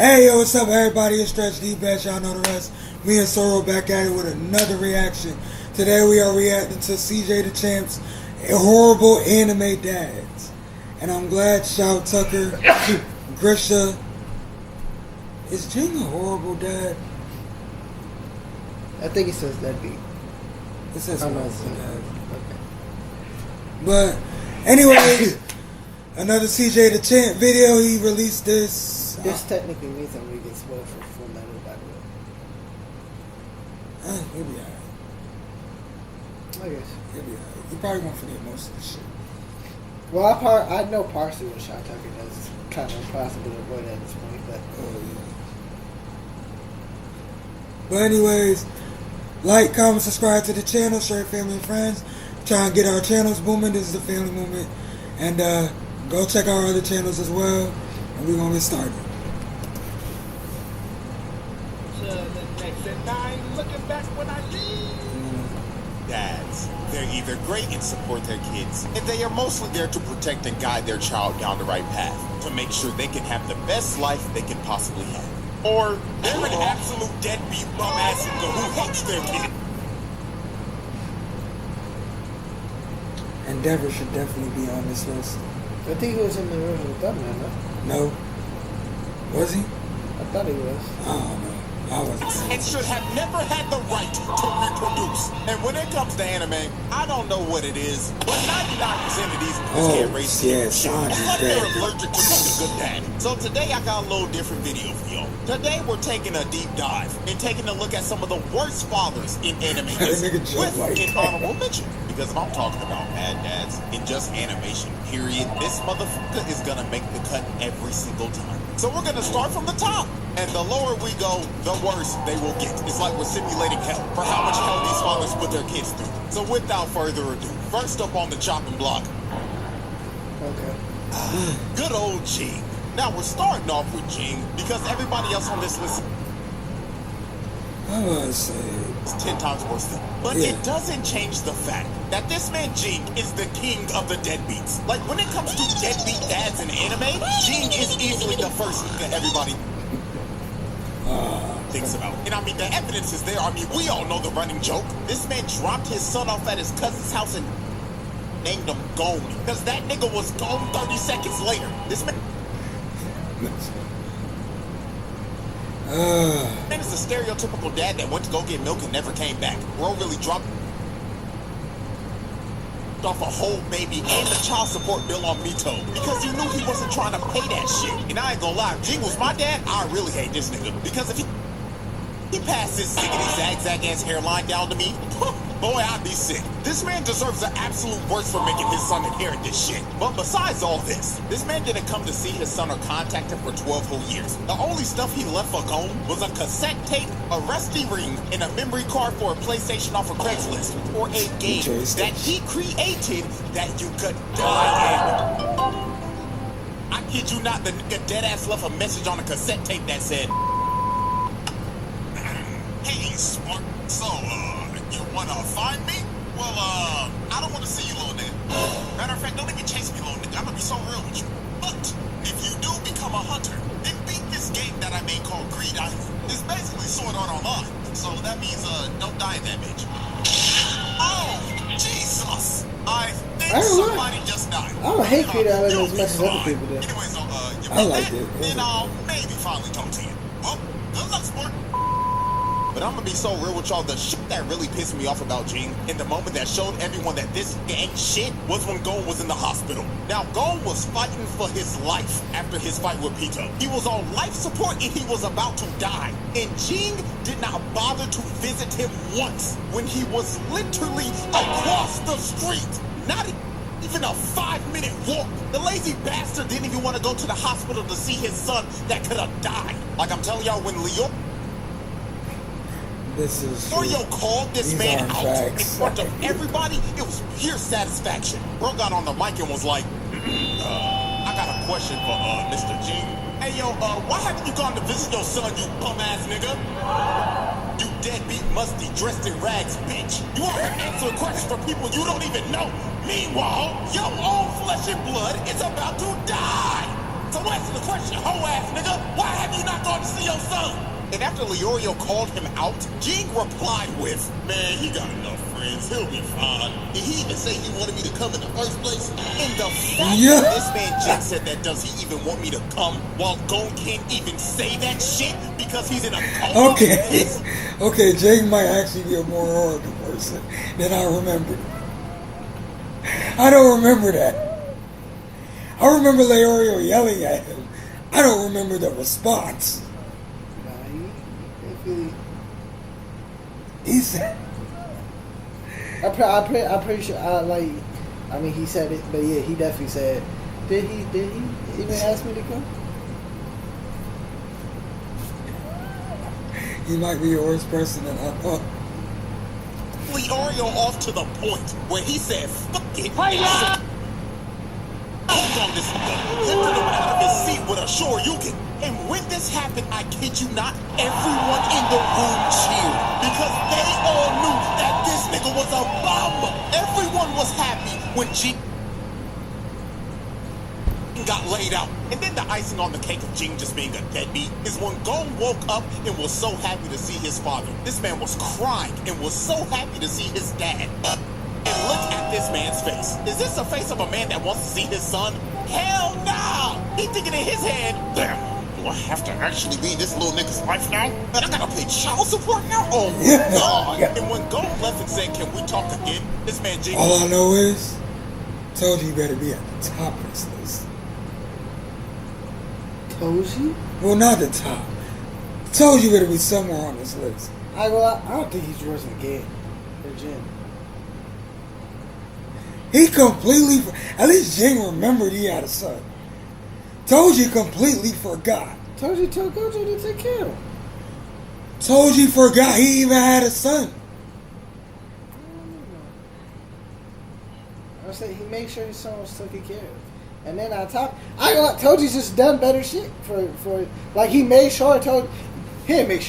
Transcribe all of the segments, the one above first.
Hey, yo, what's up, everybody? It's Stretch D-Bash. Y'all know the rest. Me and Soro back at it with another reaction. Today we are reacting to CJ the Champ's horrible anime dads. And I'm glad Shout Tucker, Grisha. Is Jing a horrible dad? I think he says deadbeat. It says horrible dad. Okay. But, anyways, another CJ the Champ video. He released this. This technically means I'm going to get spoiled for Full Metal, by the way. He'll be alright. I guess. He'll be alright. You probably won't forget most of the shit. Well, I know partially what Shout Tucker does. It's kind of impossible to avoid at this point, but... But anyways, like, comment, subscribe to the channel, share family and friends. Try and get our channels booming. This is the family movement. And go check our other channels as well. And we're going to get started. Looking back when I leave. Dads, they're either great and support their kids, and they are mostly there to protect and guide their child down the right path, to make sure they can have the best life they can possibly have. Or they're an absolute deadbeat bum-ass who hates their kid. Endeavor should definitely be on this list. I think he was in the original thumbnail, no? No? Was he? I thought he was. I don't know. I wasn't saying. And should have never had the right to reproduce. And when it comes to anime, I don't know what it is, but 99% of these can't raise yes, it's like they're allergic to being a good dad. So today I got a little different video for y'all. Today we're taking a deep dive and taking a look at some of the worst fathers in anime with an honorable mention. Because if I'm talking about bad dads in just animation, period, this motherfucker is gonna make the cut every single time. So we're gonna start from the top. And the lower we go, the worse they will get. It's like we're simulating hell for how much hell these fathers put their kids through. So without further ado, first up on the chopping block. Okay. Good old Jing. Now we're starting off with Jing because everybody else on this list I was to say is 10 times worse than. But it doesn't change the fact that this man Jing is the king of the deadbeats. Like when it comes to deadbeat dads in anime, Jing is easily the first that everybody thinks about. And I mean, the evidence is there. I mean, we all know the running joke. This man dropped his son off at his cousin's house and named him Gone. Because that nigga was gone 30 seconds later. This man is a stereotypical dad that went to go get milk and never came back. Bro really dropped off a whole baby and the child support bill on Mito because he knew he wasn't trying to pay that shit. And I ain't gonna lie, if Jing was my dad, I really hate this nigga because if he passed his ziggity zag ass hairline down to me, boy, I'd be sick. This man deserves the absolute worst for making his son inherit this shit. But besides all this man didn't come to see his son or contact him for 12 whole years. The only stuff he left for Gone was a cassette tape, a rusty ring, and a memory card for a PlayStation off of Craigslist, or a game that he created that you could die in. I kid you not, the nigga deadass left a message on a cassette tape that said, "Hey, smart, so, you wanna find me? Well, I don't wanna see you, little nigga. Matter of fact, don't even chase me, little nigga. I'm gonna be so real with you. But, if you do become a hunter, then beat this game that I made called Greed Island. It's basically Sword Art Online. So that means, don't die in that bitch." Oh, Jesus! I think somebody just died. I don't hate Greed Island as much as other people do. Anyway, so, you I liked it. Then I'll maybe finally talk to you. Well, good luck, sport. But I'm gonna be so real with y'all, the shit that really pissed me off about Jing in the moment that showed everyone that this ain't shit was when Gon was in the hospital. Now, Gon was fighting for his life after his fight with Pito. He was on life support and he was about to die. And Jing did not bother to visit him once when he was literally across the street. Not even a 5-minute walk. The lazy bastard didn't even want to go to the hospital to see his son that could have died. Like I'm telling y'all, when Leo called this man out in front of everybody, it was pure satisfaction. Bro got on the mic and was like, I got a question for Mr. Jing. Hey yo, why haven't you gone to visit your son, you bum ass nigga? You deadbeat, musty, dressed in rags, bitch. You want to answer a question for people you don't even know. Meanwhile, your own flesh and blood is about to die. So answer the question, hoe ass nigga. Why have you not going to see your son. And after Leorio called him out, Jing replied with, man, he got enough friends. He'll be fine. Did he even say he wanted me to come in the first place? And the fact that this man Jing said that, does he even want me to come, while Gon can't even say that shit because he's in a coma? Okay, Jing might actually be a more horrible person than I remembered. I don't remember that. I remember Leorio yelling at him. I don't remember the response. He said, I'm pretty sure. I mean, he said it, but yeah, he definitely said. Did he even ask me to come? He might be the worst person that I thought. Leorio off to the point where he said, "Fuck it." On this lifted him out of his seat with a Shoryuken. And when this happened, I kid you not, everyone in the room cheered because they all knew that this nigga was a bum. Everyone was happy when Jing got laid out. And then the icing on the cake of Jing just being a deadbeat is when Gon woke up and was so happy to see his father. This man was crying and was so happy to see his dad. And look at this man's face. Is this the face of a man that wants to see his son? Hell no! He thinking in his head, damn, do I have to actually be this little nigga's life now? And I gotta pay child support now? Oh my god! And when Gon left and said, can we talk again? This man Jing. All I know is, told you you better be at the top of this list. Told you? Well, not the top. Told you better be somewhere on this list. I don't think he's worse than Gay or Jin. He completely, at least Jing remembered he had a son. Toji completely forgot. Toji told Gojo to take care of him. Toji forgot he even had a son. I said he made sure his son was taken care of. And then on top, Toji's just done better shit for like he made sure he didn't make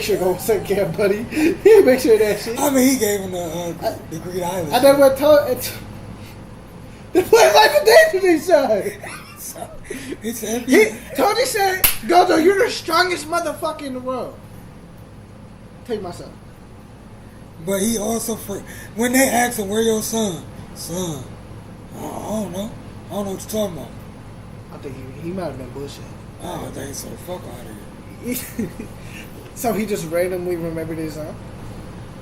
sure Go was taken care of, buddy. He didn't make sure that shit. I mean, he gave him the Green Island. And then what they played Life and Death with each other. Toji said, Gojo, you're the strongest motherfucker in the world. Take my son. But he also, when they asked him, where your son? Son. I don't know. I don't know what you're talking about. I think he might have been bullshit. I don't think so. Fuck out of here. So he just randomly remembered his son?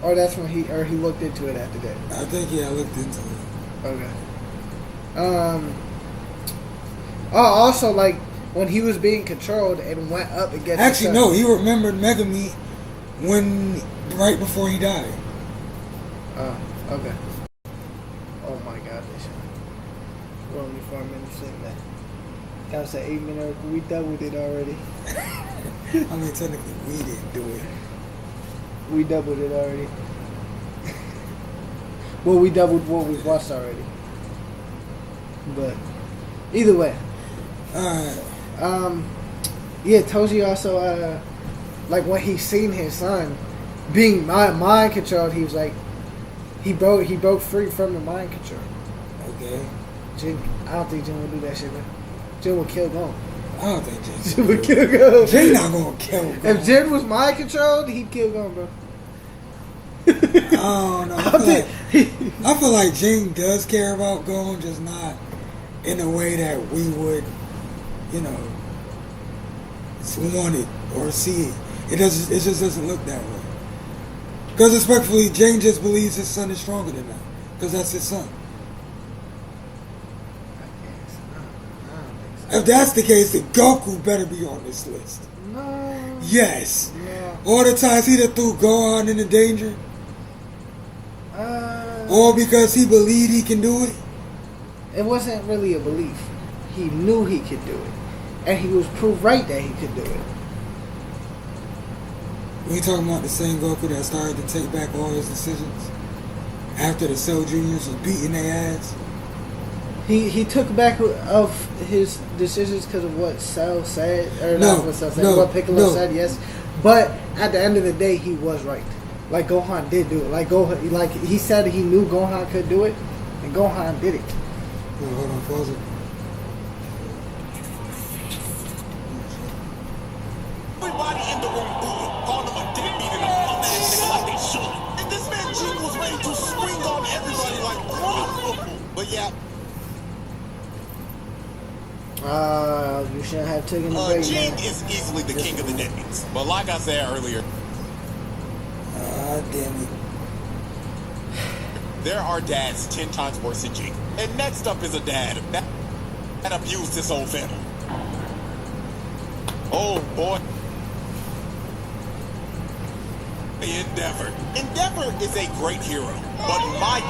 Or that's when he looked into it after that? I think I looked into it. Okay. Also, like, when he was being controlled and went up against Actually, no, he remembered Megami right before he died. Oh, okay. Oh my god, this shit. We're only 4 minutes in there. Gotta say 8 minutes, we doubled it already. I mean, technically, we didn't do it. We doubled it already. Well, we doubled what we watched already. But, either way. Alright. Yeah, Toji also, like, when he seen his son being mind controlled, he was like, he broke free from the mind control. Okay. I don't think Jin would do that shit, man. Jin would kill Gon. I don't think Jin would kill Gon. Jin not gonna kill Gon. If Jin was mind controlled, he'd kill Gon, bro. I don't know. I feel like Jin does care about Gon, just not in a way that we would, want it or see it. It just doesn't look that way. Because respectfully, Jin just believes his son is stronger than that. Because that's his son. If that's the case, then Goku better be on this list. No. Yes. No. All the times he done threw Gohan into danger. Or because he believed he can do it. It wasn't really a belief. He knew he could do it. And he was proved right that he could do it. We talking about the same Goku that started to take back all his decisions after the Cell Juniors was beating their ass. He took back of his decisions because of what Cell said, or not what Cell said, what Piccolo said. Yes, but at the end of the day, he was right. Like Gohan did do it. Like he said, he knew Gohan could do it, and Gohan did it. No, hold on, pause it. room booing, calling him a deadbeat and a bum ass nigga like they should. And this man Jing was ready to swing on everybody like grown football. But yeah. You shouldn't have taken the break. Jing is easily the king of the deadbeats. But like I said earlier, damn it. There are dads 10 times worse than Jing. And next up is a dad that abused his whole family. Oh boy. Endeavor. Endeavor is a great hero, but my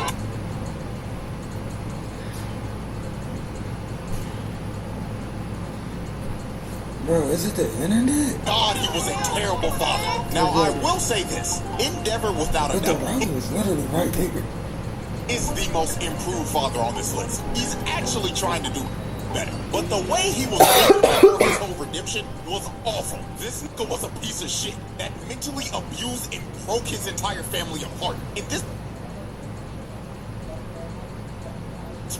Bro, is it the internet? God, he was a terrible father. Now, I will say this. Endeavor, without a doubt, was literally right there. Is the most improved father on this list. He's actually trying to do better. But the way he was for his whole redemption was awful. This nigga was a piece of shit that mentally abused and broke his entire family apart. And this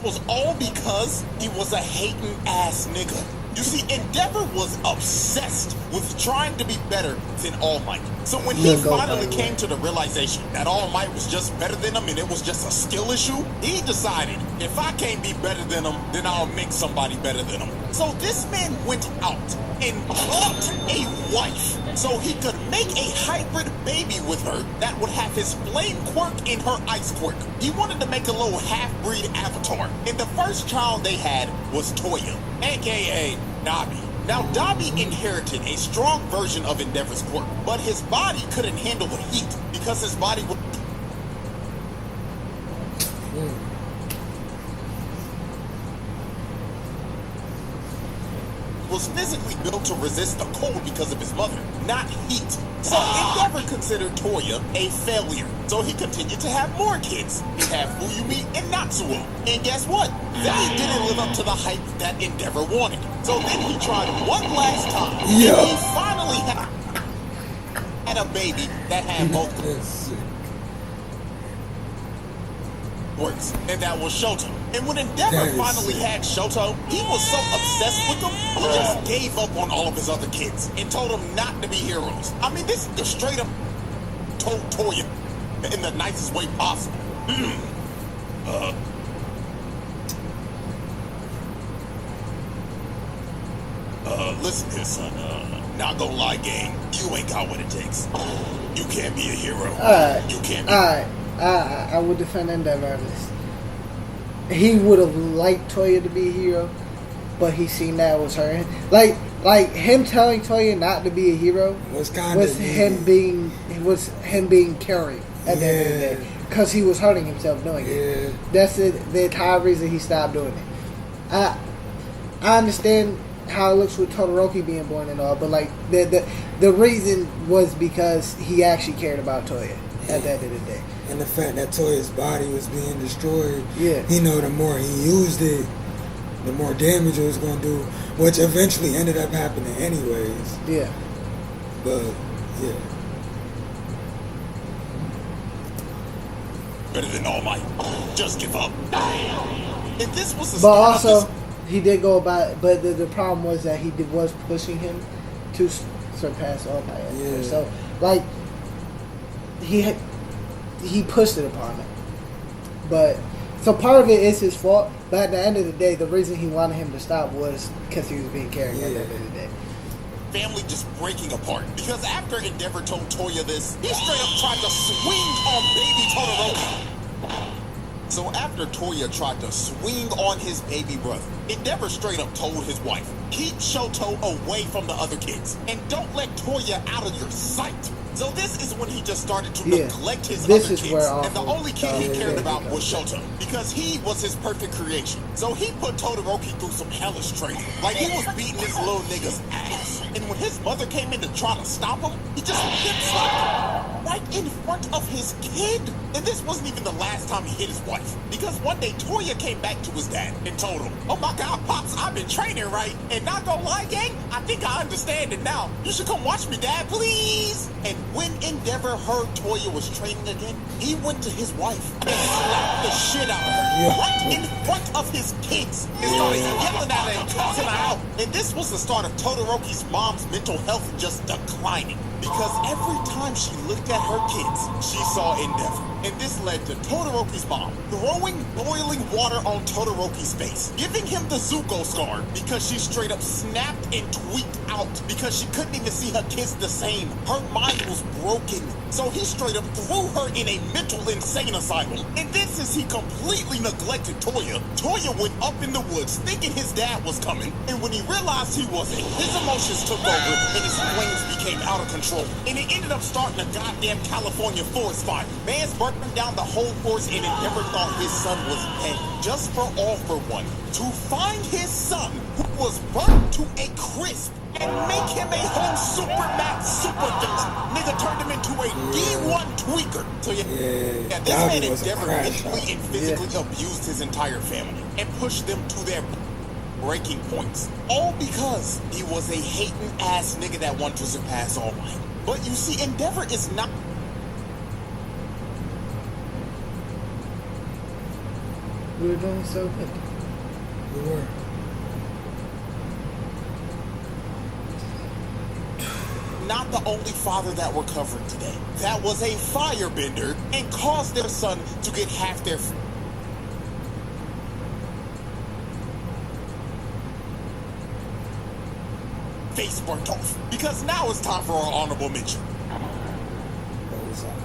was all because he was a hating ass nigga. You see, Endeavor was obsessed with trying to be better than All Might. So when he finally came to the realization that All Might was just better than him and it was just a skill issue, he decided, if I can't be better than him, then I'll make somebody better than him. So this man went out and bought a wife so he could make a hybrid baby with her that would have his flame quirk and her ice quirk. He wanted to make a little half-breed avatar. And the first child they had was Toya, aka Dabi. Now, Dabi inherited a strong version of Endeavor's quirk, but his body couldn't handle the heat because his body was physically built to resist the cold because of his mother, not heat. So Endeavor considered Toya a failure. So he continued to have more kids. He had Fuyumi and Natsuo. And guess what? They didn't live up to the hype that Endeavor wanted. So then he tried one last time. Yeah. And he finally had a baby that had both works, and that was Shoto. And when Endeavor finally had Shoto, he was so obsessed with them, he just gave up on all of his other kids and told them not to be heroes. I mean, this is straight up told Toya in the nicest way possible. Listen here, son. Not gonna lie, gang. You ain't got what it takes. You can't be a hero. You can't be. I would defend Endeavor on this. He would have liked Toya to be a hero, but he seen that was her. Like him telling Toya not to be a hero was him being caring at the end of the day, because he was hurting himself doing it. That's the entire reason he stopped doing it. I understand how it looks with Todoroki being born and all, but like the reason was because he actually cared about Toya at the end of the day. And the fact that Toya's body was being destroyed, he know the more he used it, the more damage it was going to do, which eventually ended up happening anyways. Yeah. But, Better than All Might. Just give up. If this was the but also, he did go about it, but the problem was that he was pushing him to surpass All Might. Yeah. So, like, he pushed it upon him. But so part of it is his fault, but at the end of the day, the reason he wanted him to stop was because he was being carried at the end of the day. Family just breaking apart. Because after Endeavor told Toya this, he straight up tried to swing on baby Todoroki. So after Toya tried to swing on his baby brother, Endeavor straight up told his wife, keep Shoto away from the other kids, and don't let Toya out of your sight. So this is when he just started to neglect his other kids, and the only kid he cared about was Shoto, because he was his perfect creation. So he put Todoroki through some hellish training, like he was beating this little nigga's ass. And when his mother came in to try to stop him, he just hip slapped him right in front of his kid. And this wasn't even the last time he hit his wife. Because one day, Toya came back to his dad and told him, "Oh my God, Pops, I've been training, right? And not gonna lie, gang, I think I understand it now. You should come watch me, Dad, please." And when Endeavor heard Toya was training again, he went to his wife and slapped the shit out of her right in front of his kids and started yelling at her and cussing her out. And this was the start of Todoroki's mom's mental health just declining. Because every time she looked at her kids, she saw Endeavor. And this led to Todoroki's mom throwing boiling water on Todoroki's face, giving him the Zuko scar because she straight up snapped and tweaked out because she couldn't even see her kids the same. Her mind was broken. So he straight up threw her in a mental insane asylum. And then since he completely neglected Toya, Toya went up in the woods thinking his dad was coming. And when he realized he wasn't, his emotions took over and his flames became out of control. And it ended up starting a goddamn California forest fire. Man's burning down the whole forest and Endeavor thought his son was dead. Just for all for one, to find his son who was burnt to a crisp and make him a whole super max super fix. Nigga turned him into a D1 tweaker. So yeah, this man Endeavor mentally and physically abused his entire family and pushed them to their breaking points. All because he was a hating ass nigga that wanted to surpass All Might. But you see, Endeavor is not. We were doing so good. We were. Not the only father that we're covering today. That was a firebender and caused their son to get half their face burnt off. Because now it's time for our honorable mention.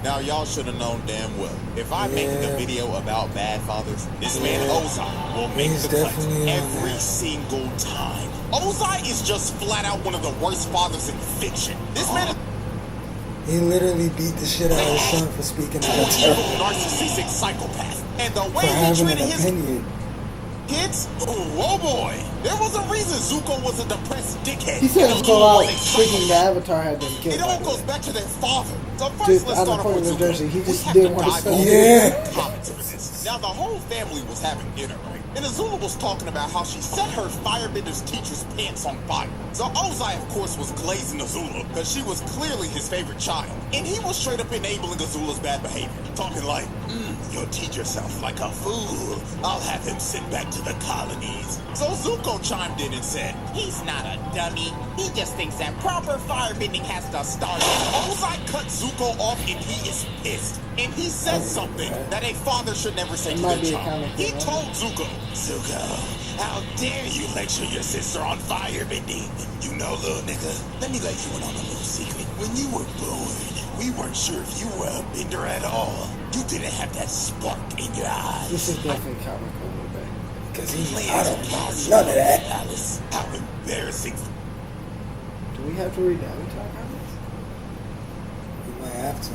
Now y'all should have known damn well. If I'm making a video about bad fathers, this man Ozai will make the cut every single time. Ozai is just flat out one of the worst fathers in fiction. This man He literally beat the shit out of his son for speaking about evil, narcissistic psychopath. And the way he treated his kids, oh boy. There was a reason Zuko was a depressed dickhead. He said go out freaking the Avatar had them killed. It all goes back to their father. So first, let's start off with Zuko. Jersey. He just didn't want to say. Now the whole family was having dinner, right? And Azula was talking about how she set her firebender's teacher's pants on fire. So Ozai, of course, was glazing Azula because she was clearly his favorite child. And he was straight up enabling Azula's bad behavior. Talking like, you'll teach yourself like a fool. I'll have him sent back to the colonies. So Zuko chimed in and said, he's not a dummy. He just thinks that proper firebending has to start. Ozai cut Zuko off and he is pissed. And he says something that a father should never say to their child. He told Zuko, how dare you lecture your sister on firebending? You know, little nigga, let me let you in on a little secret. When you were born, we weren't sure if you were a bender at all. You didn't have that spark in your eyes. This is definitely comical. Because I don't know none of that. Alice, how embarrassing. Do we have to read the Avatar comics? We might have to.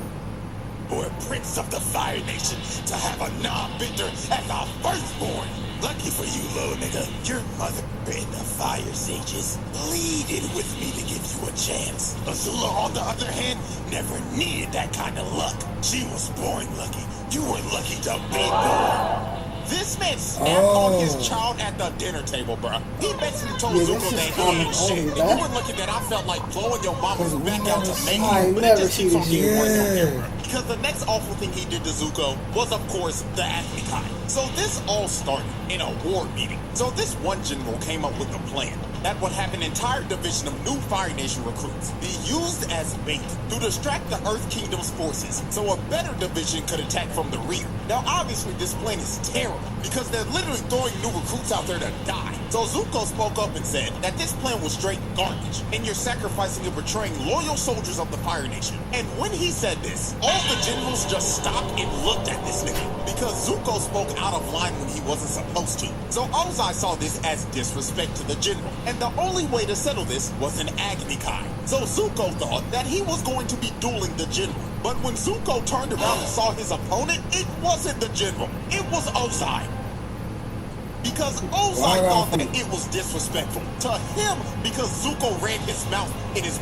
For a prince of the Fire Nation to have a non-bender as our firstborn. Lucky for you, little nigga, your mother and the Fire Sages pleaded with me to give you a chance. Azula, on the other hand, never needed that kind of luck. She was born lucky. You were lucky to be born. This man snapped on his child at the dinner table, bro. He basically told Zuko that he ain't shit. And you were looking at I felt like blowing your mama's back out to make you, but it just keeps on getting worse on camera. Because the next awful thing he did to Zuko was, of course, the Agni Kai. So this all started in a war meeting. So this one general came up with a plan that would have an entire division of new Fire Nation recruits be used as bait to distract the Earth Kingdom's forces so a better division could attack from the rear. Now, obviously, this plan is terrible because they're literally throwing new recruits out there to die. So Zuko spoke up and said that this plan was straight garbage and you're sacrificing and betraying loyal soldiers of the Fire Nation. And when he said this, all the generals just stopped and looked at this nigga because Zuko spoke out of line when he wasn't supposed to. So Ozai saw this as disrespect to the general. And the only way to settle this was an Agni Kai. So Zuko thought that he was going to be dueling the general. But when Zuko turned around and saw his opponent, it wasn't the general. It was Ozai. Because Ozai thought that it was disrespectful to him because Zuko ran his mouth in his...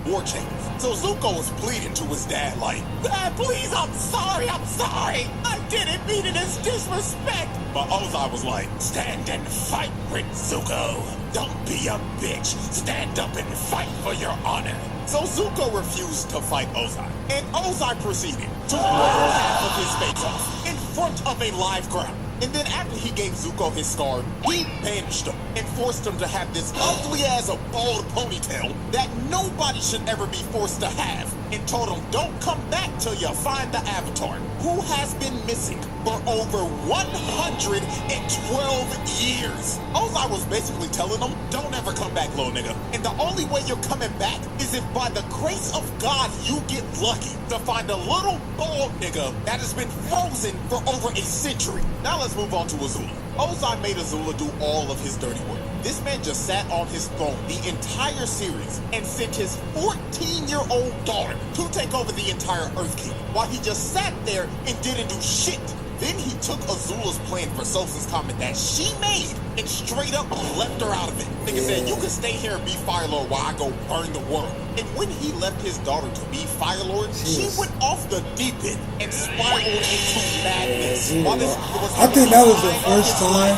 war chambers. So Zuko was pleading to his dad like, Dad, please, I'm sorry. I didn't mean it as disrespect. But Ozai was like, stand and fight, Prince Zuko. Don't be a bitch. Stand up and fight for your honor. So Zuko refused to fight Ozai, and Ozai proceeded to rip half of his face off in front of a live crowd. And then after he gave Zuko his scar, he banished him and forced him to have this ugly as a bald ponytail that nobody should ever be forced to have, and told him, don't come back till you find the Avatar, who has been missing for over 112 years. Ozai was basically telling him, don't ever come back, little nigga. And the only way you're coming back is if by the grace of God you get lucky to find a little bald nigga that has been frozen for over a century. Now let's move on to Azula. Ozai made Azula do all of his dirty work. This man just sat on his throne the entire series and sent his 14-year-old daughter to take over the entire Earth Kingdom while he just sat there and didn't do shit. Then he took Azula's plan for Sosa's comet that she made and straight up left her out of it. Nigga said, you can stay here and be Fire Lord while I go burn the world. And when he left his daughter to be Fire Lord, she went off the deep end and spiraled into madness. I think that was the first time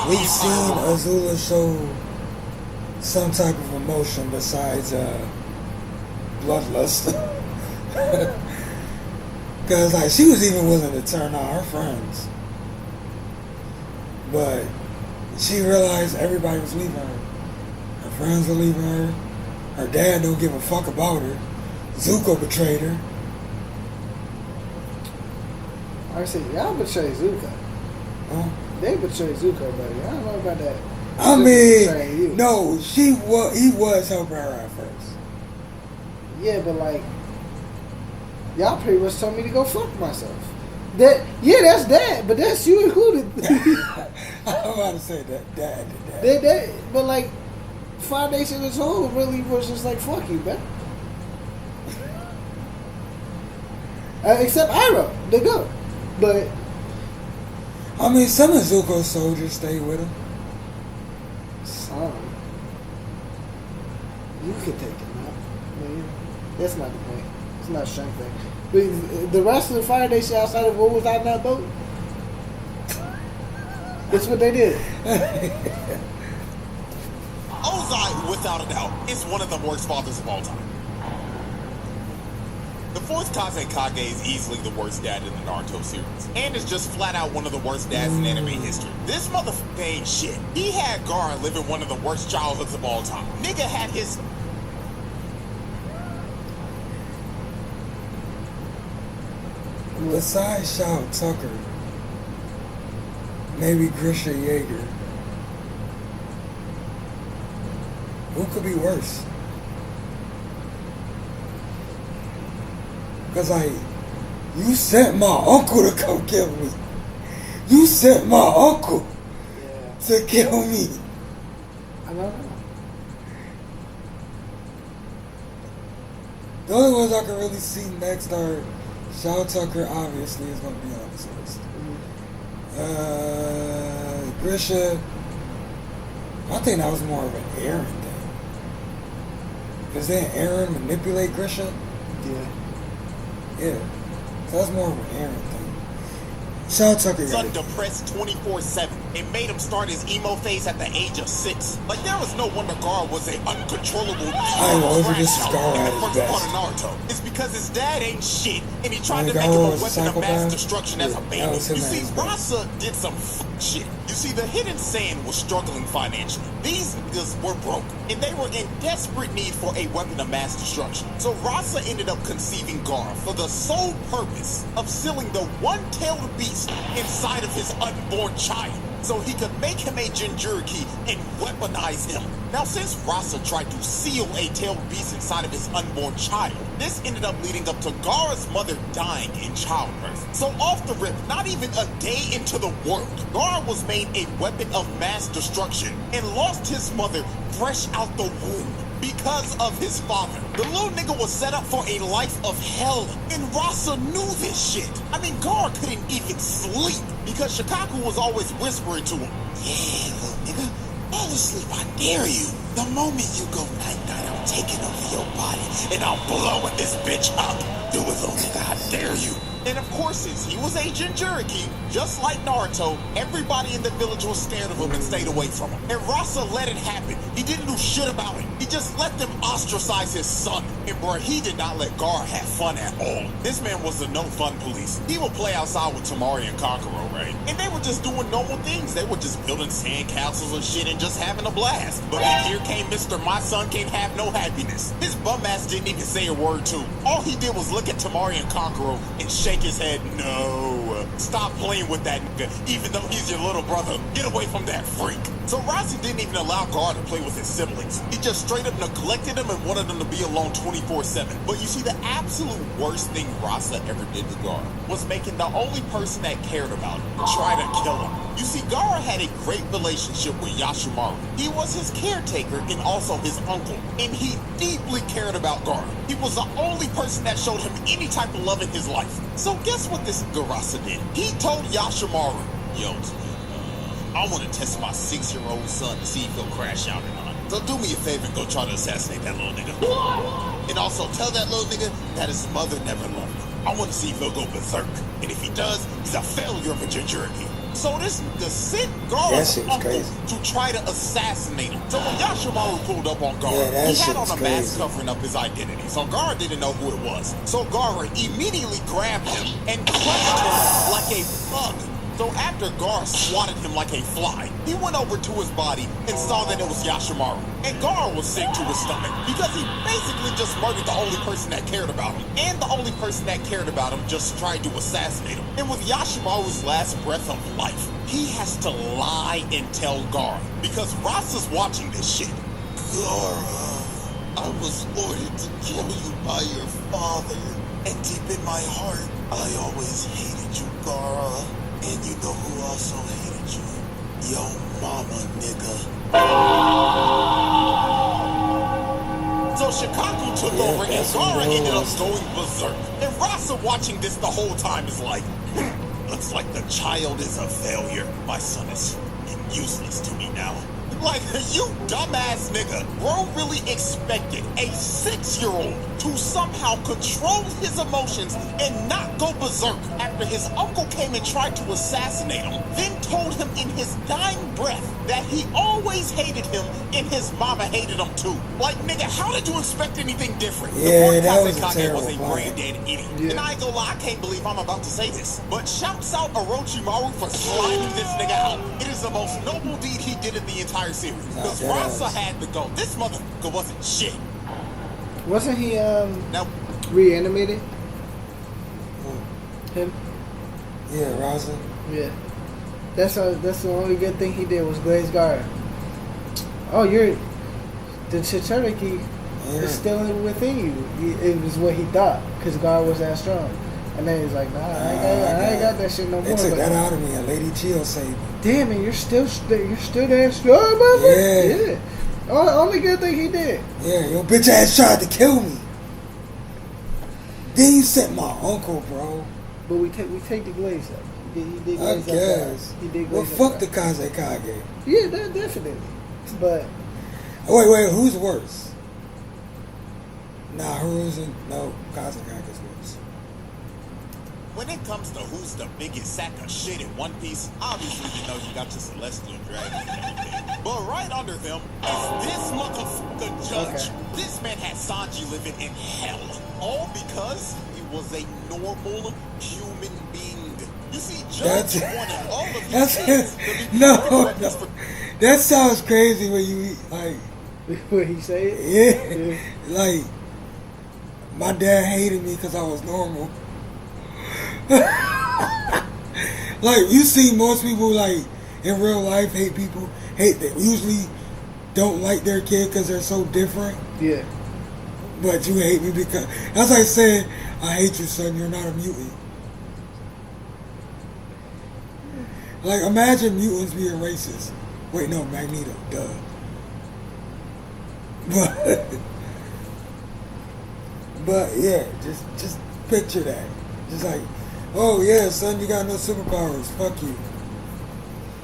we've seen Azula show some type of emotion besides bloodlust. Because like she was even willing to turn on her friends. But she realized everybody was leaving her. Her friends were leaving her. Her dad don't give a fuck about her. Zuko betrayed her. I said, y'all betray Zuko. Huh? They betray Zuko, buddy. I don't know about that. I mean, no, he was helping her at first. Yeah, but like, y'all pretty much told me to go fuck myself. That's dad, but that's you included. I'm about to say that dad. But like, Foundation as a whole really was just like, fuck you, man. Except Iroh, the goat. But I mean, some of Zuko's soldiers stayed with him. Some. You could take it now. I mean, that's not the point. It's not a strength thing. But the rest of the Foundation outside of what was out in that boat, that's what they did. Ozai, without a doubt, is one of the worst fathers of all time. The fourth Kazekage is easily the worst dad in the Naruto series, and is just flat out one of the worst dads in anime history. This motherfucker ain't shit. He had Gaara living one of the worst childhoods of all time. Nigga had his... Besides Shao Tucker, maybe Grisha Yeager. Who could be worse? Because, like, you sent my uncle to come kill me. You sent my uncle to kill me. I don't know. The only ones I can really see next are Shao Tucker, obviously, is going to be on this list. Grisha, I think that was more of an Eren thing. Because then Eren manipulate Grisha? Yeah. So that's more of an Eren thing. Shao Tucker. Son depressed 24/7 and made him start his emo phase at the age of 6. Like, there was no wonder Gaara was an uncontrollable this is Gaara in at the his first best. part of Naruto. It's because his dad ain't shit, and he tried to make him a weapon of mass destruction as a baby. You see, Rasa did some shit. You see, the Hidden Sand was struggling financially. These niggas were broke, and they were in desperate need for a weapon of mass destruction. So Rasa ended up conceiving Gaara for the sole purpose of sealing the one-tailed beast inside of his unborn child, so he could make him a Jinchuriki and weaponize him. Now, since Rasa tried to seal a tailed beast inside of his unborn child, this ended up leading up to Gaara's mother dying in childbirth. So off the rip, not even a day into the world, Gaara was made a weapon of mass destruction and lost his mother fresh out the womb because of his father. The little nigga was set up for a life of hell, and Rasa knew this shit. I mean, Gaara couldn't even sleep because Shikaku was always whispering to him, "Yeah, little nigga, fall asleep, I dare you. The moment you go night-night, I'm taking over your body and I'm blowing this bitch up. Do it, little nigga, how dare you? And of course, since he was a Jinchuriki, just like Naruto, everybody in the village was scared of him and stayed away from him. And Rasa let it happen. He didn't do shit about it. He just let them ostracize his son. And bro, he did not let Gar have fun at all. This man was the no fun police. He would play outside with Temari and Kankuro, right? And they were just doing normal things. They were just building sand castles and shit and just having a blast. But then here came Mr. My Son Can't Have No Happiness. His bum ass didn't even say a word to him. All he did was look at Temari and Kankuro and shake his head. No, stop playing with that nigga, even though he's your little brother. Get away from that freak. So Rossi didn't even allow Gar to play with his siblings. He just straight up neglected them and wanted them to be alone 24/7. But you see, the absolute worst thing Rasa ever did to Gar was making the only person that cared about him try to kill him. You see, Gar had a great relationship with Yashimaru. He was his caretaker and also his uncle, and he deeply cared about Gar. He was the only person that showed him any type of love in his life. So guess what this Garasa did? He told Yashimaru, yo, I want to test my 6-year-old son to see if he'll crash out or not. So do me a favor and go try to assassinate that little nigga. And also tell that little nigga that his mother never loved him. I want to see if he'll go berserk. And if he does, he's a failure of a Jinchuriki. So this nigga sent Gar's uncle to try to assassinate him. So when Yashimaru pulled up on Gar, he had on a mask covering up his identity. So Gar didn't know who it was. So Gar immediately grabbed him and crushed him like a bug. So after Gar swatted him like a fly, he went over to his body and saw that it was Yashimaru. And Gar was sick to his stomach because he basically just murdered the only person that cared about him. And the only person that cared about him just tried to assassinate him. And with Yashimaru's last breath of life, he has to lie and tell Gar because Rasa's watching this shit. Gara, I was ordered to kill you by your father. And deep in my heart, I always hated you, Gara. And you know who also hated you? Yo mama, nigga. So Shikaku took over and Gara ended up going berserk. And Rasa watching this the whole time is like, looks like the child is a failure. My son is useless to me now. Like, you dumbass nigga. Bro really expected a 6-year-old to somehow control his emotions and not go berserk after his uncle came and tried to assassinate him, then told him in his dying breath that he always hated him and his mama hated him too. Like, nigga, how did you expect anything different? Yeah, the that was Kazekage was a plan. brain dead idiot. Yeah. And I ain't gonna lie, I can't believe I'm about to say this, but shouts out Orochimaru for sliding this nigga out. It is the most noble deed he did in the entire series. Because Rasa had to go. This motherfucker wasn't shit. Wasn't he reanimated? Him? Yeah, Rasa. Yeah. That's the only good thing he did was glaze Gar. Oh, the Jinchuriki is still within you. It was what he thought because Gar was that strong. And then he's like, nah, I ain't got that shit no more. They took that out of me. A Lady Chill saved me. Damn it, you're still that strong, motherfucker. Yeah. Only good thing he did. Yeah, your bitch ass tried to kill me. Then you sent my uncle, bro. But we take the glaze up. He did I glaze guess. up. He did Well, glaze fuck up. the Kazekage. Yeah, that definitely. But wait, who's worse? Nah, Kazekage's worse. When it comes to who's the biggest sack of shit in One Piece, obviously you know you got your Celestial Dragon and everything. But right under them is this motherfucker judge. Okay. This man had Sanji living in hell. All because he was a normal human being. You see, Judge wanted all of his things to be no. That sounds crazy when you like what he said? Yeah. Like my dad hated me because I was normal. Like you see most people like in real life hate that usually don't like their kid because they're so different. Yeah. But you hate me because that's like saying I hate you, son, you're not a mutant. Like imagine mutants being racist. Wait, no, Magneto, duh. But yeah, just picture that. Just like, oh yeah, son, you got no superpowers. Fuck you.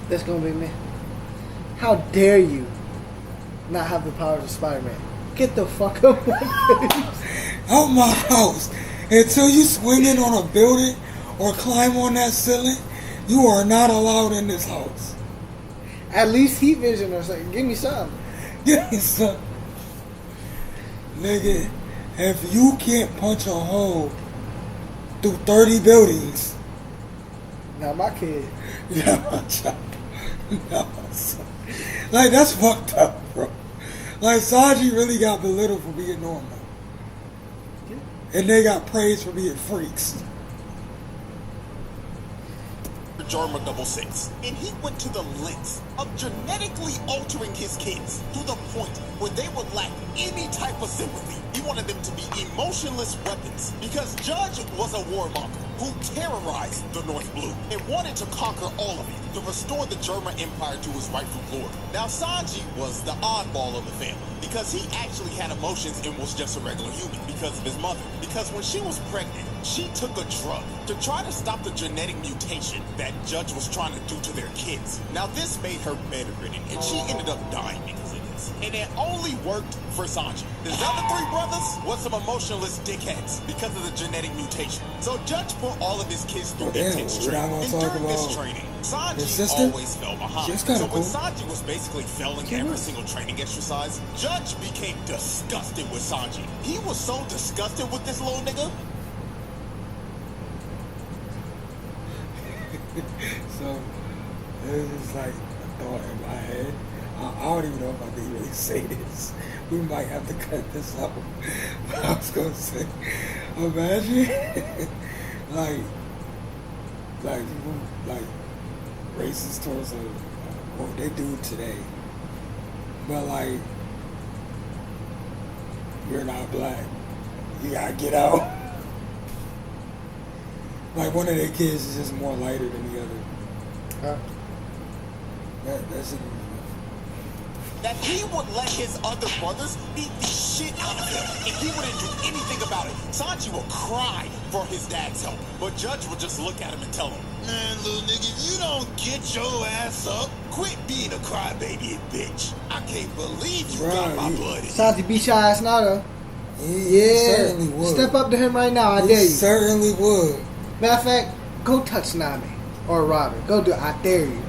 That's gonna be me. How dare you not have the powers of Spider-Man? Get the fuck up my face. Out my house. Until you swing in on a building or climb on that ceiling, you are not allowed in this house. At least heat vision or something. Give me something. Give me something. Nigga, if you can't punch a hole through 30 buildings. Not my kid. Yeah, my child. No, son. Like, that's fucked up, bro. Like, Sanji really got belittled for being normal. And they got praised for being freaks. Germa 66, and he went to the lengths of genetically altering his kids to the point where they would lack any type of sympathy. He wanted them to be emotionless weapons because Judge was a warmonger who terrorized the North Blue and wanted to conquer all of it to restore the Germa Empire to its rightful glory. Now Sanji was the oddball of the family because he actually had emotions and was just a regular human because of his mother. Because when she was pregnant, she took a drug to try to stop the genetic mutation that Judge was trying to do to their kids. Now this made her bedridden and she ended up dying because of this. And it only worked for Sanji. His other three brothers was some emotionless dickheads because of the genetic mutation. So Judge put all of his kids through intense training. And during this training, Sanji always fell behind. So when Sanji was basically failing every single training exercise, Judge became disgusted with Sanji. He was so disgusted with this little nigga. So, it was just like a thought in my head. I don't even know if I can really say this. We might have to cut this out. But I was going to say, imagine, like people, like, racist towards what they do today. But, like, you're not black. You gotta get out. Like, one of their kids is just more lighter than the other. That's it. That he would let his other brothers beat the shit out of him, and he wouldn't do anything about it. Sanji would cry for his dad's help, but Judge would just look at him and tell him, "Man, little nigga, if you don't get your ass up, quit being a crybaby and bitch. I can't believe you got my blood." Sanji beat your ass now, though. He certainly would. Step up to him right now, I dare you. He certainly would. Matter of fact, go touch Nami or Robin. Go do it. I dare you.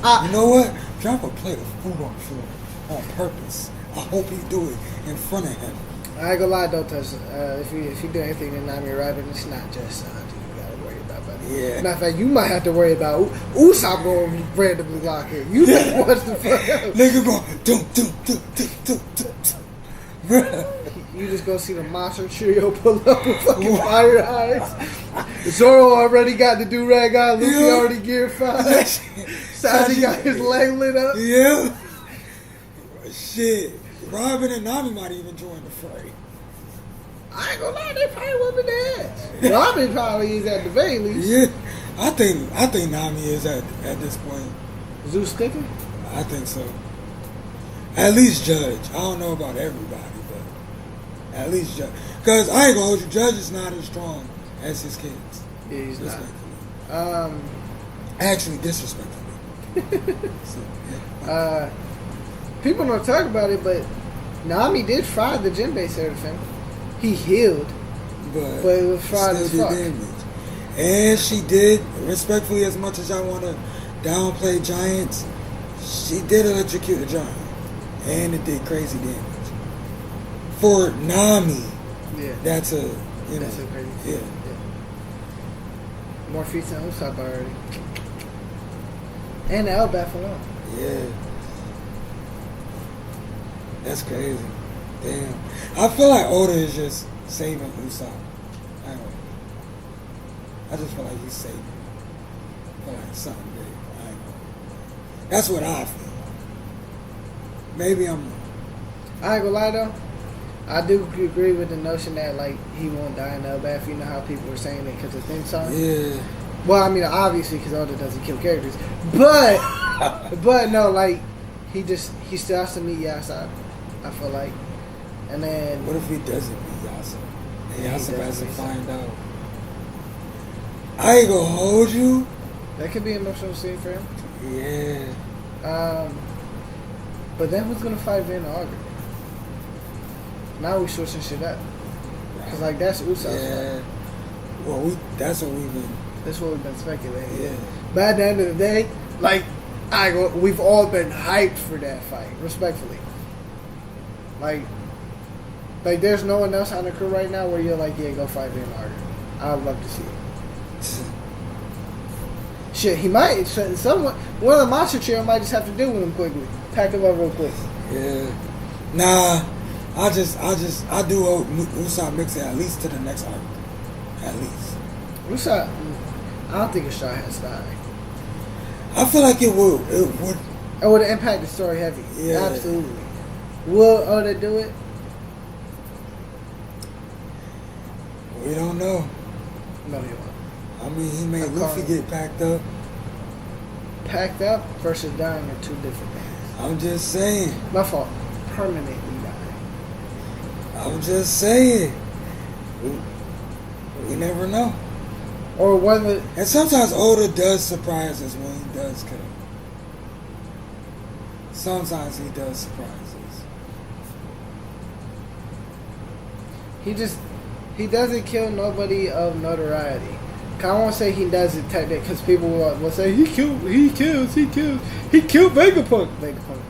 You know what? Drop a plate of food on the floor on purpose. I hope you do it in front of him. I ain't gonna lie, don't touch. If you do anything to Nami or Robin, it's not just Sanji you gotta worry about, buddy. Yeah. Matter of fact, you might have to worry about Usopp going to randomly lock him. You better watch the fuck out. Nigga go bruh. You just go see the monster trio pull up with fucking fire eyes. Zoro already got the do-rag on. Luffy already geared 5. Sanji got his leg lit up. Yeah. Shit. Robin and Nami might even join the fray. I ain't gonna lie, they probably whooping their ass. Robin probably is at the very least. Yeah. I think Nami is at this point. Zeus sticking? I think so. At least Judge. I don't know about everybody, but at least Judge. Because I ain't gonna hold you, Judge is not as strong as his kids. Yeah, he's not. Actually, disrespectfully. So, yeah. People don't talk about it, but Nami did fry the Jinbei Seraphim. He healed, but it was fried as fuck. Damage. And she did, respectfully, as much as I want to downplay giants, she did electrocute a giant. And it did crazy damage. For Nami, yeah, that's a crazy yeah. More feats than Usopp already. And the Elbaf alone. Yeah. That's crazy. Damn. I feel like Oda is just saving Usopp. I just feel like he's saving. I feel like something big. I don't know. That's what I feel. Maybe I'm wrong. I ain't gonna lie though. I do agree with the notion that like he won't die in Elbaf. You know how people were saying it because of the theme song? Yeah. Well, I mean, obviously because Oda doesn't kill characters. But no, like, he still has to meet Yasa, I feel like. And then... What if he doesn't meet Yasa? And Yasa has to find out. I ain't gonna hold you. That could be an emotional scene for him. Yeah. But then who's gonna fight Van Augur? Now we switching shit up. Cause like that's Usos. Yeah. Well, that's what we've been. That's what we've been speculating. Yeah. But at the end of the day, like we've all been hyped for that fight, respectfully. Like there's no one else on the crew right now where you're like, yeah, go fight Van Martin. I'd love to see it. Shit, he might. Someone, one of the monster trio might just have to deal with him quickly. Pack him up real quick. Yeah. Nah. I do Usopp mix it at least to the next arc. At least. Usopp, I don't think Usopp has died. I feel like it would. It would impact the story heavy. Yeah. Absolutely. Will Oda do it? We don't know. No, he won't. I mean, he made Luffy get packed up. Packed up versus dying are two different things. I'm just saying. My fault. Permanently dying. I'm just saying. We never know. Or whether. And sometimes Oda does surprise us when he does kill. Sometimes he does surprise us. He doesn't kill nobody of notoriety. I won't say he does it technically because people will say he killed Vegapunk. Vegapunk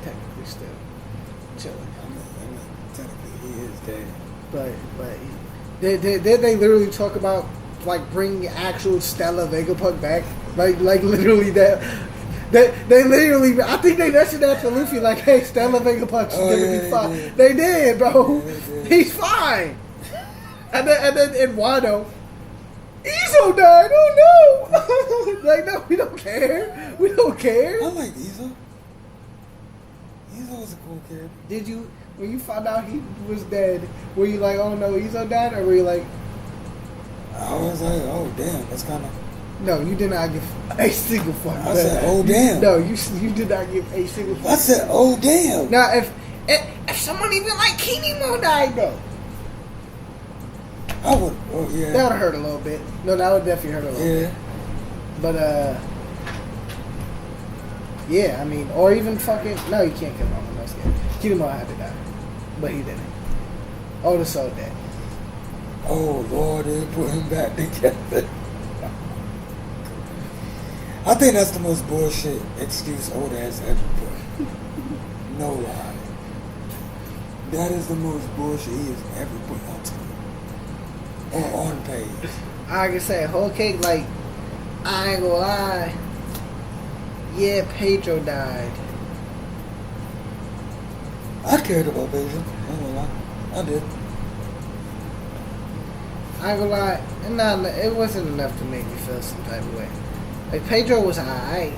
technically still chilling. I mean, technically he is dead. But did they literally talk about like bringing actual Stella Vegapunk back? Like literally that. They literally, I think they mentioned that to Luffy like, hey, Stella Vegapunk's gonna be fine. They did, bro. Yeah, they did. He's fine. And then in Wano, Izo died. Oh no! Like, no, we don't care. We don't care. I like Izo. Izo was a cool kid. Did you, when you found out he was dead, were you like, oh no, Izo died, or were you like? I was like, oh damn, that's kind of. No, you did not give a single fuck. I said, oh damn. No, you did not give a single fuck. I said, oh damn. Now, if someone even like Kinemo died though. I would, oh yeah. That would hurt a little bit. No, that would definitely hurt a little bit. But, yeah, I mean, or even fucking, no, you can't kill him on that game. Kinemo had to die. But he didn't. Oda sold that. Oh, Lord, they put him back together. I think that's the most bullshit excuse Oda has ever put. No lie. That is the most bullshit he has ever put on TV. Or on page. I can say, whole cake, like, I ain't gonna lie. Yeah, Pedro died. I cared about Pedro. I ain't gonna lie. I did. I ain't gonna lie. Nah, it wasn't enough to make me feel some type of way. Like, Pedro was alright.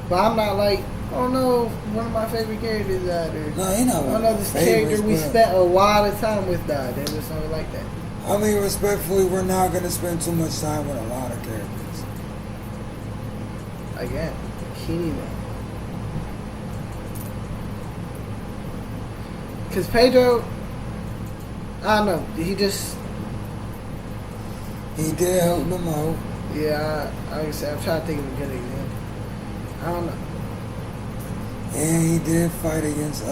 But I'm not like, oh no, one of my favorite characters died. Or, no, he not. Oh no, this character we spent a lot of time with died. It was something like that. I mean, respectfully, we're not going to spend too much time with a lot of characters. Again, Kinemo. Because Pedro, I don't know, he did help them out. Yeah, like I said, I'm trying to think of a good example. I don't know. And he did fight against,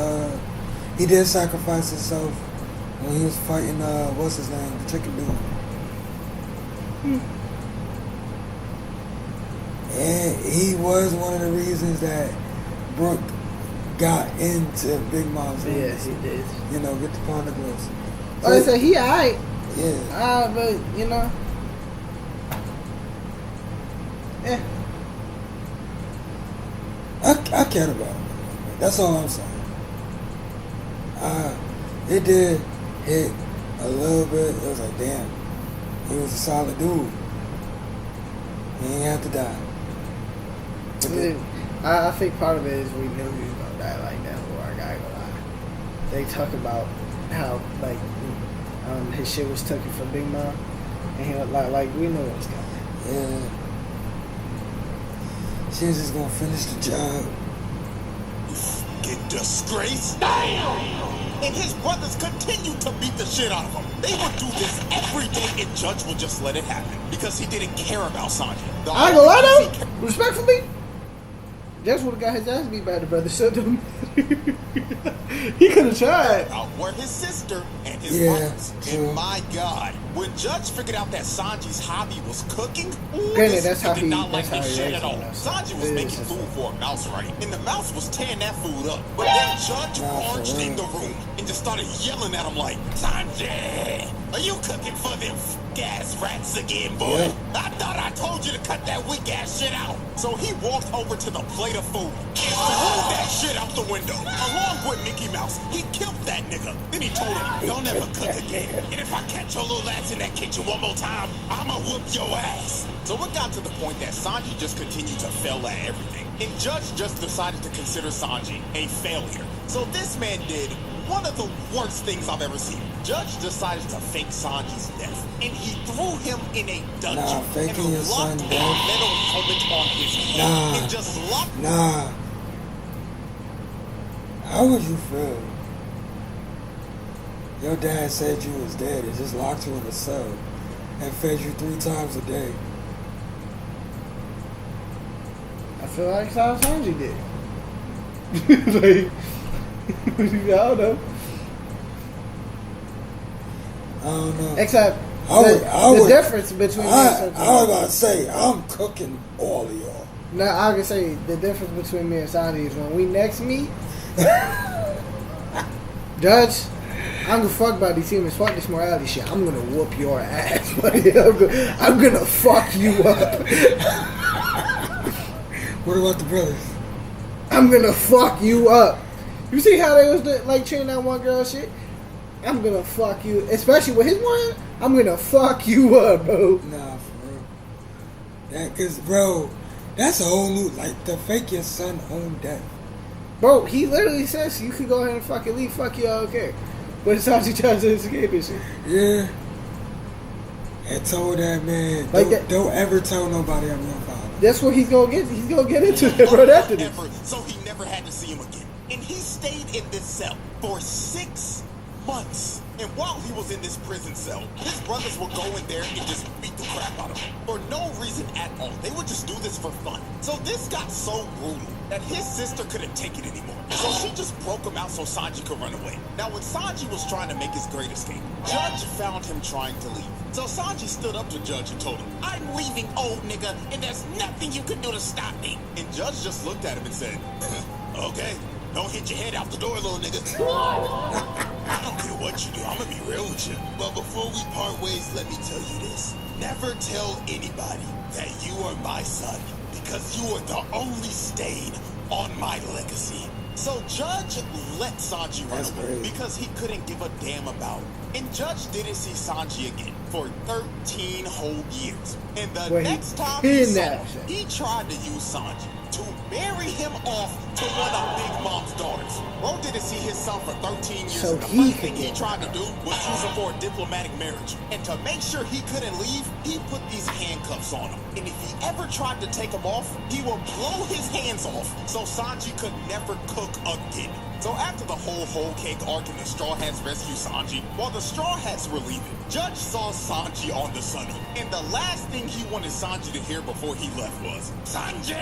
he did sacrifice himself when he was fighting, what's his name, the chicken dude. And he was one of the reasons that Brook got into Big Mom's room. Yeah, he did. You know, get the poneglyphs. So, like I said, he alright. Yeah. But, you know. Yeah. I cared about him. That's all I'm saying. It did hit a little bit. It was like, damn, he was a solid dude. He ain't have to die. I think part of it is we knew he was gonna die like that before our guy gonna lie. They talk about how like his shit was taken from Big Mom, and he was like we knew it was coming. Yeah. She was just gonna finish the job. Get disgraced. Damn! And his brothers continue to beat the shit out of him. They would do this every day, and Judge would just let it happen because he didn't care about Sanji. I ain't gonna lie though, respectfully, Judge would have got his ass beat by the brother. So he could have tried. Outward his sister and his brothers. And my God, when Judge figured out that Sanji's hobby was cooking, granted, that's how did not like this shit at all. Us. Sanji was making food for a mouse, right? And the mouse was tearing that food up. But then Judge barged in the room and just started yelling at him like, Sanji, are you cooking for them gas rats again, boy? Yeah. I thought I told you to cut that weak ass shit out. So he walked over to the plate of food and threw that shit out the window. Along with Mickey Mouse, he killed that nigga. Then he told him, don't ever cook again. And if I catch your little ass in that kitchen one more time, I'ma whoop your ass. So it got to the point that Sanji just continued to fail at everything. And Judge just decided to consider Sanji a failure. So this man did one of the worst things I've ever seen. Judge decided to fake Sanji's death, and he threw him in a dungeon. Nah, faking and your son locked a death. metal helmet on his head and just locked. Nah. How would you feel? Your dad said you was dead and just locked you in a cell and fed you 3 times a day. I feel like that's how Sanji did. Like, I don't know. I don't know. Except the difference between I was about to say, I'm cooking all of y'all. No, I can say the difference between me and Sanji is when we next meet, Judge, I'm gonna fuck about these humans, fuck this morality shit. I'm gonna whoop your ass, buddy. I'm gonna fuck you up. What about the brothers? I'm gonna fuck you up. You see how they was like cheering that one girl shit? I'm gonna fuck you, especially with his one. I'm gonna fuck you up, bro. Nah, for real. That, cause bro, that's a whole new, like, to fake your son's own death. Bro, he literally says you could go ahead and fucking leave, fuck you, I don't care. But it's how he tries to escape and shit. Yeah. And told that man, Like don't ever tell nobody I'm your father. That's what he's gonna get into it right after this. So he never had to see him again. And he stayed in this cell for 6 months. And while he was in this prison cell, his brothers would go in there and just beat the crap out of him. For no reason at all. They would just do this for fun. So this got so brutal that his sister couldn't take it anymore. So she just broke him out so Sanji could run away. Now when Sanji was trying to make his great escape, Judge found him trying to leave. So Sanji stood up to Judge and told him, I'm leaving, old nigga, and there's nothing you can do to stop me. And Judge just looked at him and said, okay. Don't hit your head out the door, little nigga. I don't care what you do. I'm gonna be real with you. But before we part ways, let me tell you this. Never tell anybody that you are my son, because you are the only stain on my legacy. So Judge let Sanji run away because he couldn't give a damn about it. And Judge didn't see Sanji again for 13 whole years. And the next time he saw him, he tried to use Sanji to marry him off to one of Big Mom's daughters. Bro didn't see his son for 13 years. So and the first thing he tried to do was use him for a diplomatic marriage. And to make sure he couldn't leave, he put these handcuffs on him. And if he ever tried to take them off, he would blow his hands off so Sanji could never cook again. So after the whole cake arc and the Straw Hats rescue Sanji, while the Straw Hats were leaving, Judge saw Sanji on the sunny. And the last thing he wanted Sanji to hear before he left was, Sanji!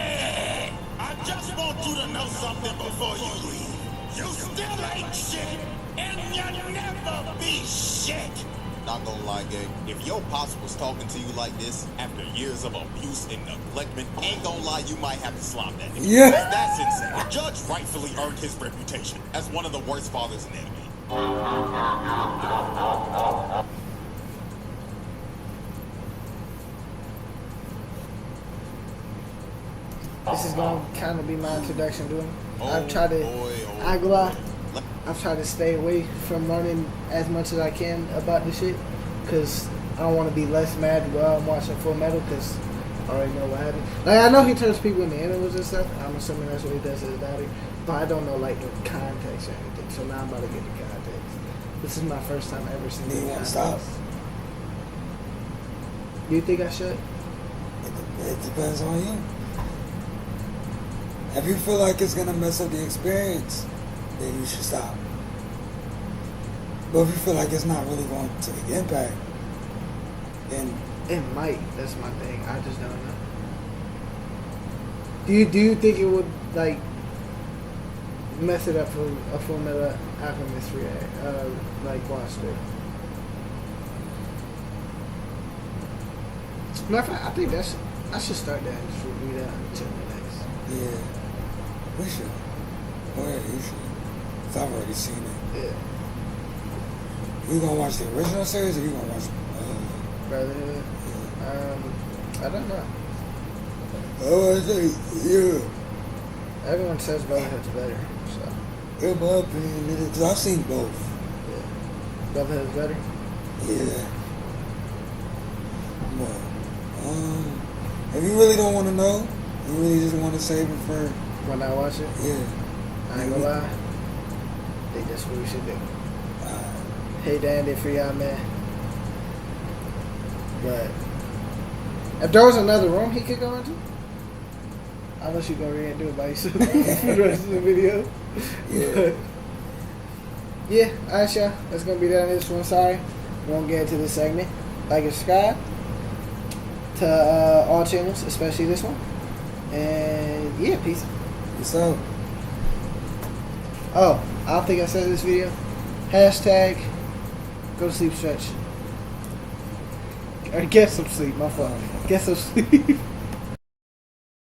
I just want you to know something before you leave. You still ain't shit, and you'll never be shit! Not gonna lie, gang. If your pops was talking to you like this after years of abuse and neglectment, ain't gonna lie, you might have to slap that nigga. Yeah. That's insane. Judge rightfully earned his reputation as one of the worst fathers in anime. This is gonna kind of be my introduction to him. I've tried to stay away from learning as much as I can about this shit, because I don't want to be less mad while I'm watching Full Metal, because I already know what happened. Like, I know he turns people into animals and stuff. I'm assuming that's what he does to his daughter, but I don't know, like, the context or anything. So now I'm about to get the context. This is my first time ever seeing the context. Stop. Do you think I should? It depends on you. If you feel like it's gonna mess up the experience, then you should stop. But if you feel like it's not really going to make impact, then it might. That's my thing. I just don't know. Do you think it would like mess it up for a Full Metal Alchemist like watch it. Matter of fact, I think I should start that and just read that and check it next. Yeah, we should. Oh yeah, you should. 'Cause I've already seen it. Yeah. You gonna watch the original series or you gonna watch Brotherhood? Yeah. I don't know. Oh, I think, yeah. Everyone says Brotherhood's better, so. In my opinion, it is. Because I've seen both. Yeah. Brotherhood's better? Yeah. But, if you really don't want to know, you really just want to save it for... When I watch it? Yeah. I ain't gonna lie. I think that's what we should do. Hey, Dan did for y'all, man. But if there was another room he could go into, unless you're gonna read and do it by yourself for the rest of the video. Yeah. But, yeah, alright, y'all. That's gonna be done this one. Sorry, we won't get into this segment. Like and subscribe to all channels, especially this one. And yeah, peace. Peace out. Oh, I don't think I said this video. Hashtag go to sleep stretch. Or get some sleep, my fault. Get some sleep.